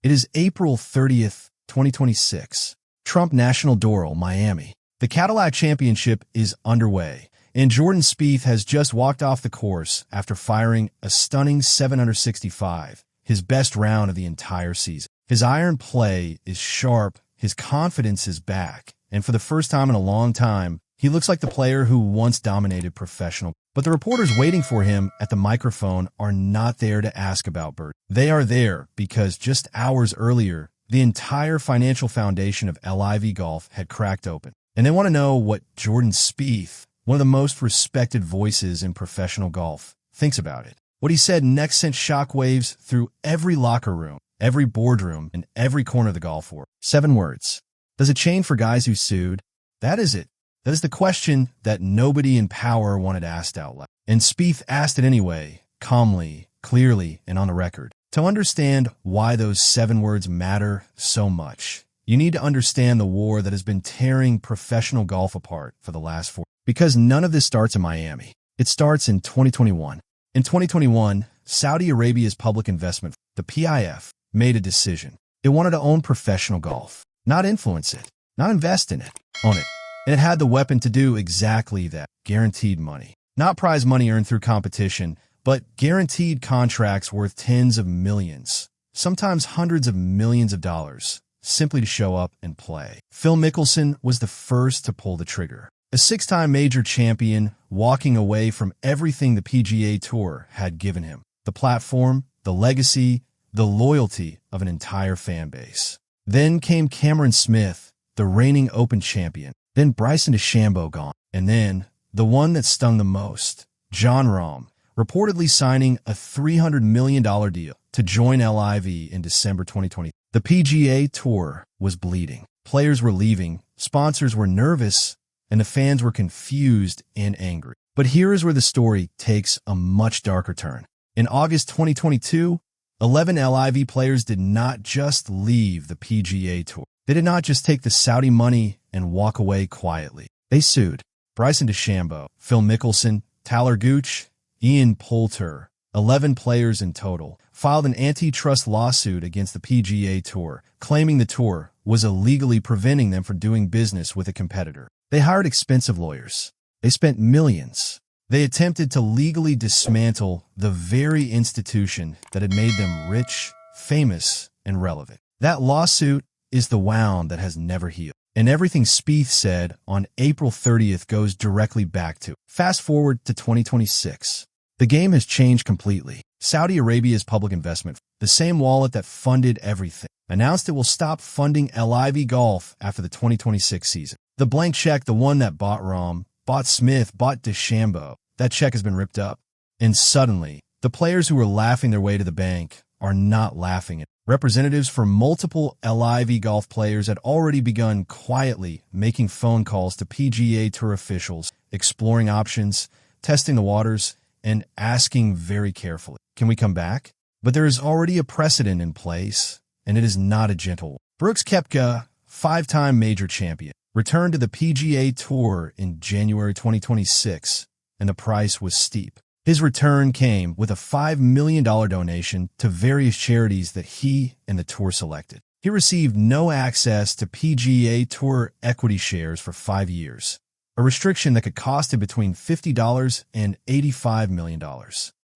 It is April 30th, 2026. Trump National Doral, Miami. The Cadillac Championship is underway, and Jordan Spieth has just walked off the course after firing a stunning 765, his best round of the entire season. His iron play is sharp, his confidence is back, and for the first time in a long time, he looks like the player who once dominated professional. But the reporters waiting for him at the microphone are not there to ask about Bird. They are there because just hours earlier, the entire financial foundation of LIV Golf had cracked open. And they want to know what Jordan Spieth, one of the most respected voices in professional golf, thinks about it. What he said next sent shockwaves through every locker room, every boardroom, and every corner of the golf world. 7 words. Does it change for guys who sued? That is it. That is the question that nobody in power wanted asked out loud. And Spieth asked it anyway, calmly, clearly, and on the record. To understand why those 7 words matter so much, you need to understand the war that has been tearing professional golf apart for the last 4 years. Because none of this starts in Miami. It starts in 2021. In 2021, Saudi Arabia's public investment, the PIF, made a decision. It wanted to own professional golf, not influence it, not invest in it, own it. And it had the weapon to do exactly that, guaranteed money. Not prize money earned through competition, but guaranteed contracts worth tens of millions, sometimes hundreds of millions of dollars, simply to show up and play. Phil Mickelson was the first to pull the trigger. A 6-time major champion walking away from everything the PGA Tour had given him. The platform, the legacy, the loyalty of an entire fan base. Then came Cameron Smith, the reigning Open champion. Then Bryson DeChambeau gone. And then, the one that stung the most, Jon Rahm, reportedly signing a $300 million deal to join LIV in December 2020. The PGA Tour was bleeding. Players were leaving, sponsors were nervous, and the fans were confused and angry. But here is where the story takes a much darker turn. In August 2022, 11 LIV players did not just leave the PGA Tour. They did not just take the Saudi money and walk away quietly. They sued Bryson DeChambeau, Phil Mickelson, Tyler Gooch, Ian Poulter, 11 players in total, filed an antitrust lawsuit against the PGA Tour, claiming the tour was illegally preventing them from doing business with a competitor. They hired expensive lawyers. They spent millions. They attempted to legally dismantle the very institution that had made them rich, famous, and relevant. That lawsuit is the wound that has never healed. And everything Spieth said on April 30th goes directly back to. Fast forward to 2026. The game has changed completely. Saudi Arabia's public investment, the same wallet that funded everything, announced it will stop funding LIV Golf after the 2026 season. The blank check, the one that bought Rahm, bought Smith, bought DeChambeau, that check has been ripped up. And suddenly, the players who were laughing their way to the bank are not laughing. Representatives for multiple LIV Golf players had already begun quietly making phone calls to PGA Tour officials, exploring options, testing the waters, and asking very carefully, can we come back? But there is already a precedent in place, and it is not a gentle one. Brooks Koepka, 5-time major champion, returned to the PGA Tour in January 2026, and the price was steep. His return came with a $5 million donation to various charities that he and the tour selected. He received no access to PGA Tour equity shares for 5 years, a restriction that could cost him between $50 and $85 million.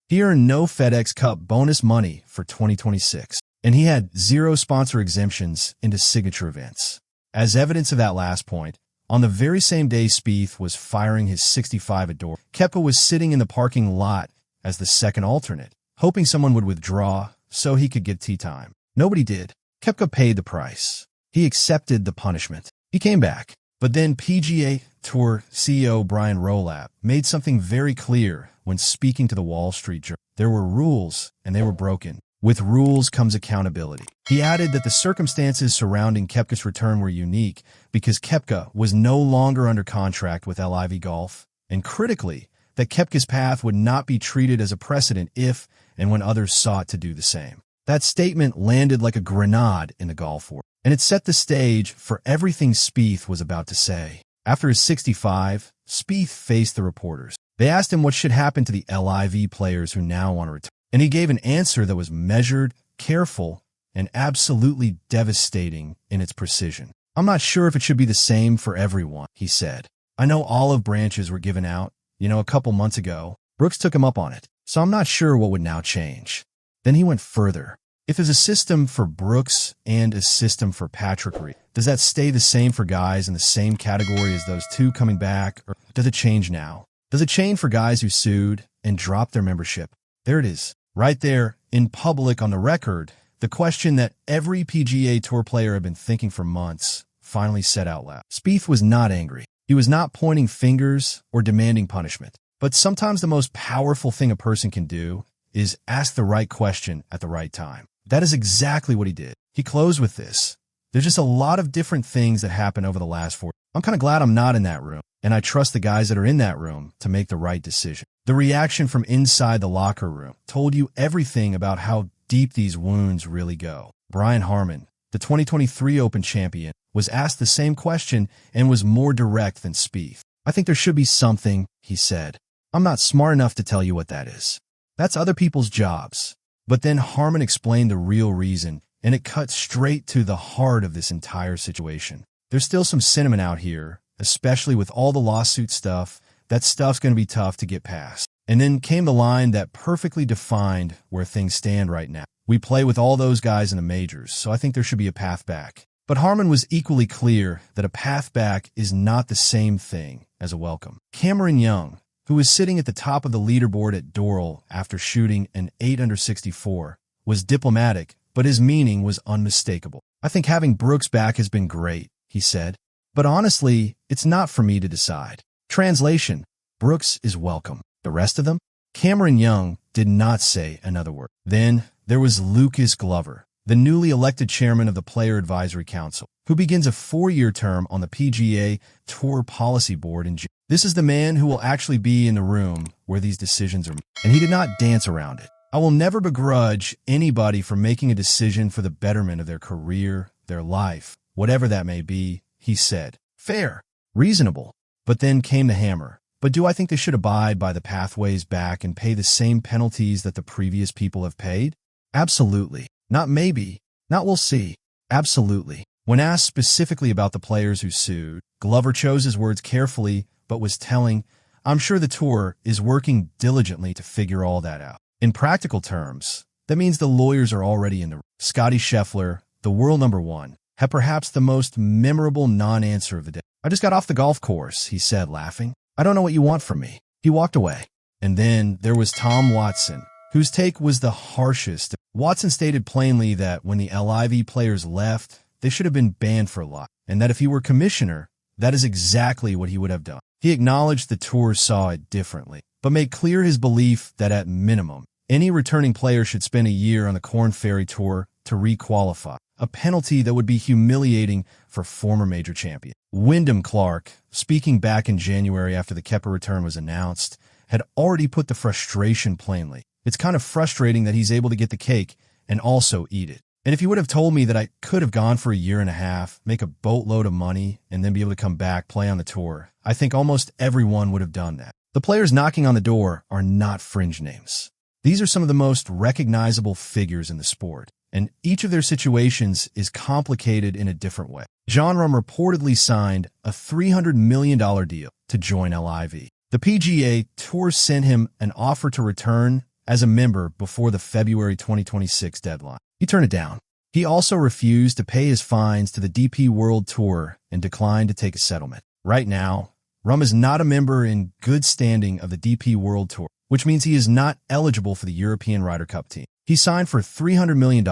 He earned no FedEx Cup bonus money for 2026, and he had 0 sponsor exemptions into signature events. As evidence of that last point, on the very same day Spieth was firing his 65 at Doral, Koepka was sitting in the parking lot as the second alternate, hoping someone would withdraw so he could get tee time. Nobody did. Koepka paid the price. He accepted the punishment. He came back. But then PGA Tour CEO Brian Rolab made something very clear when speaking to the Wall Street Journal. There were rules, and they were broken. With rules comes accountability. He added that the circumstances surrounding Koepka's return were unique because Koepka was no longer under contract with LIV Golf, and critically, that Koepka's path would not be treated as a precedent if and when others sought to do the same. That statement landed like a grenade in the golf world, and it set the stage for everything Spieth was about to say. After his 65, Spieth faced the reporters. They asked him what should happen to the LIV players who now want to return. And he gave an answer that was measured, careful, and absolutely devastating in its precision. I'm not sure if it should be the same for everyone, he said. I know olive branches were given out, a couple months ago. Brooks took him up on it, so I'm not sure what would now change. Then he went further. If there's a system for Brooks and a system for Patrick Reed, does that stay the same for guys in the same category as those two coming back, or does it change now? Does it change for guys who sued and dropped their membership? There it is, right there, in public on the record, the question that every PGA Tour player had been thinking for months finally said out loud. Spieth was not angry. He was not pointing fingers or demanding punishment. But sometimes the most powerful thing a person can do is ask the right question at the right time. That is exactly what he did. He closed with this. There's just a lot of different things that happened over the last 4 years. I'm kind of glad I'm not in that room, and I trust the guys that are in that room to make the right decision. The reaction from inside the locker room told you everything about how deep these wounds really go. Brian Harman, the 2023 Open champion, was asked the same question and was more direct than Spieth. I think there should be something, he said. I'm not smart enough to tell you what that is. That's other people's jobs. But then Harman explained the real reason, and it cut straight to the heart of this entire situation. There's still some sentiment out here, especially with all the lawsuit stuff. That stuff's going to be tough to get past. And then came the line that perfectly defined where things stand right now. We play with all those guys in the majors, so I think there should be a path back. But Harman was equally clear that a path back is not the same thing as a welcome. Cameron Young, who was sitting at the top of the leaderboard at Doral after shooting an 8 under 64, was diplomatic, but his meaning was unmistakable. I think having Brooks back has been great, he said. But honestly, it's not for me to decide. Translation: Brooks is welcome. The rest of them? Cameron Young did not say another word. Then there was Lucas Glover, the newly elected chairman of the Player Advisory Council, who begins a 4-year term on the PGA Tour Policy Board in June. This is the man who will actually be in the room where these decisions are made, and he did not dance around it. I will never begrudge anybody for making a decision for the betterment of their career, their life, whatever that may be, he said. Fair, reasonable. But then came the hammer. But do I think they should abide by the pathways back and pay the same penalties that the previous people have paid? Absolutely. Not maybe. Not we'll see. Absolutely. When asked specifically about the players who sued, Glover chose his words carefully, but was telling, I'm sure the tour is working diligently to figure all that out. In practical terms, that means the lawyers are already in the room. Scottie Scheffler, the world number 1, had perhaps the most memorable non-answer of the day. I just got off the golf course, he said, laughing. I don't know what you want from me. He walked away. And then there was Tom Watson, whose take was the harshest. Watson stated plainly that when the LIV players left, they should have been banned for life, and that if he were commissioner, that is exactly what he would have done. He acknowledged the tour saw it differently, but made clear his belief that at minimum, any returning player should spend a year on the Korn Ferry Tour to re-qualify, a penalty that would be humiliating for former major champion. Wyndham Clark, speaking back in January after the Koepka return was announced, had already put the frustration plainly. It's kind of frustrating that he's able to get the cake and also eat it. And if you would have told me that I could have gone for a year and a half, make a boatload of money, and then be able to come back, play on the tour, I think almost everyone would have done that. The players knocking on the door are not fringe names. These are some of the most recognizable figures in the sport, and each of their situations is complicated in a different way. Jon Rahm reportedly signed a $300 million deal to join LIV. The PGA Tour sent him an offer to return as a member before the February 2026 deadline. He turned it down. He also refused to pay his fines to the DP World Tour and declined to take a settlement. Right now, Rahm is not a member in good standing of the DP World Tour, which means he is not eligible for the European Ryder Cup team. He signed for $300 million,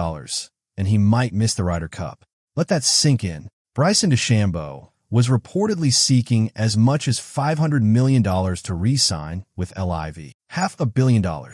and he might miss the Ryder Cup. Let that sink in. Bryson DeChambeau was reportedly seeking as much as $500 million to re-sign with LIV. $500 million.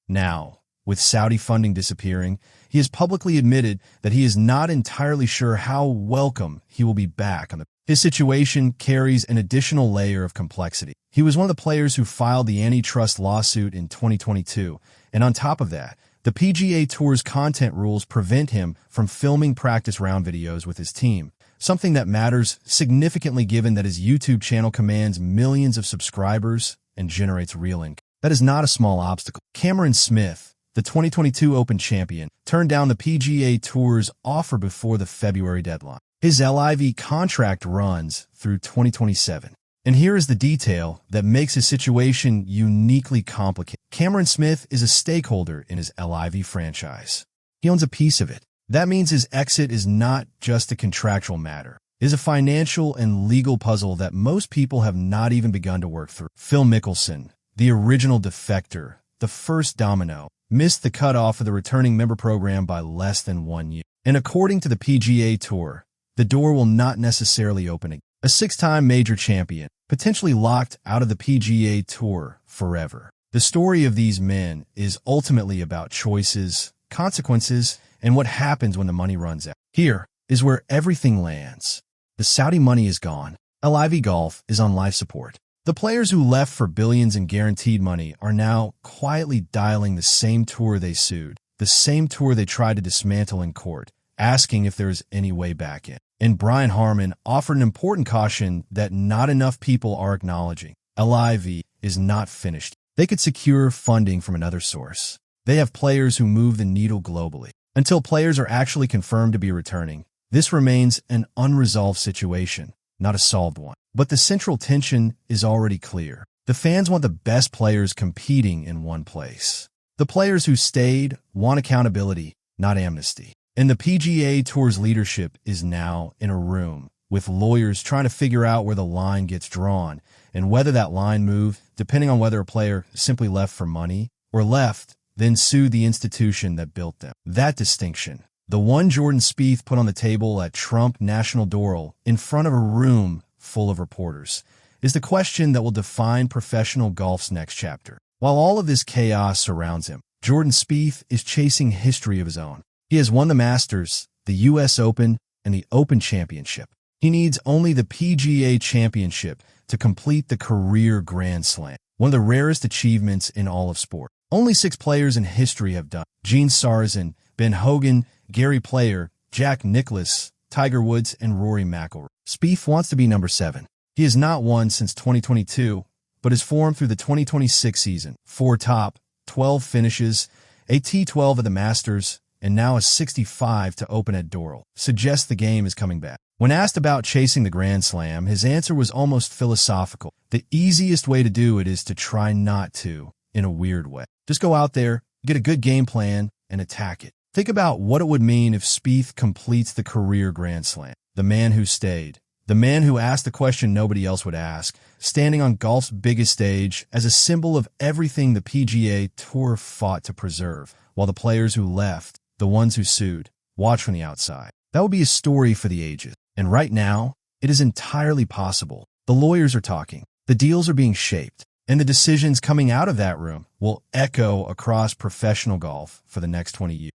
Now, with Saudi funding disappearing, he has publicly admitted that he is not entirely sure how welcome he will be back on the. His situation carries an additional layer of complexity. He was one of the players who filed the antitrust lawsuit in 2022, and on top of that, the PGA Tour's content rules prevent him from filming practice round videos with his team, something that matters significantly given that his YouTube channel commands millions of subscribers and generates real income. That is not a small obstacle. Cameron Smith, the 2022 Open champion, turned down the PGA Tour's offer before the February deadline. His LIV contract runs through 2027. And here is the detail that makes his situation uniquely complicated. Cameron Smith is a stakeholder in his LIV franchise. He owns a piece of it. That means his exit is not just a contractual matter. It is a financial and legal puzzle that most people have not even begun to work through. Phil Mickelson, the original defector, the first domino, missed the cutoff of the returning member program by less than 1 year. And according to the PGA Tour, the door will not necessarily open again. A 6-time major champion, potentially locked out of the PGA Tour forever. The story of these men is ultimately about choices, consequences, and what happens when the money runs out. Here is where everything lands. The Saudi money is gone. LIV Golf is on life support. The players who left for billions in guaranteed money are now quietly dialing the same tour they sued, the same tour they tried to dismantle in court, asking if there is any way back in. And Brian Harman offered an important caution that not enough people are acknowledging. LIV is not finished. They could secure funding from another source. They have players who move the needle globally. Until players are actually confirmed to be returning, this remains an unresolved situation, not a solved one. But the central tension is already clear. The fans want the best players competing in one place. The players who stayed want accountability, not amnesty. And the PGA Tour's leadership is now in a room with lawyers trying to figure out where the line gets drawn and whether that line moved, depending on whether a player simply left for money or left, then sued the institution that built them. That distinction, the one Jordan Spieth put on the table at Trump National Doral in front of a room full of reporters, is the question that will define professional golf's next chapter. While all of this chaos surrounds him, Jordan Spieth is chasing history of his own. He has won the Masters, the U.S. Open, and the Open Championship. He needs only the PGA Championship to complete the career Grand Slam, one of the rarest achievements in all of sport. Only 6 players in history have done. Gene Sarazen, Ben Hogan, Gary Player, Jack Nicklaus, Tiger Woods, and Rory McIlroy. Spieth wants to be number 7. He has not won since 2022, but his form through the 2026 season, 4 top, 12 finishes, a T12 at the Masters, and now a 65 to open at Doral, suggests the game is coming back. When asked about chasing the Grand Slam, his answer was almost philosophical. The easiest way to do it is to try not to, in a weird way. Just go out there, get a good game plan, and attack it. Think about what it would mean if Spieth completes the career Grand Slam. The man who stayed. The man who asked the question nobody else would ask, standing on golf's biggest stage as a symbol of everything the PGA Tour fought to preserve, while the players who left, the ones who sued, watch from the outside. That would be a story for the ages. And right now, it is entirely possible. The lawyers are talking. The deals are being shaped. And the decisions coming out of that room will echo across professional golf for the next 20 years.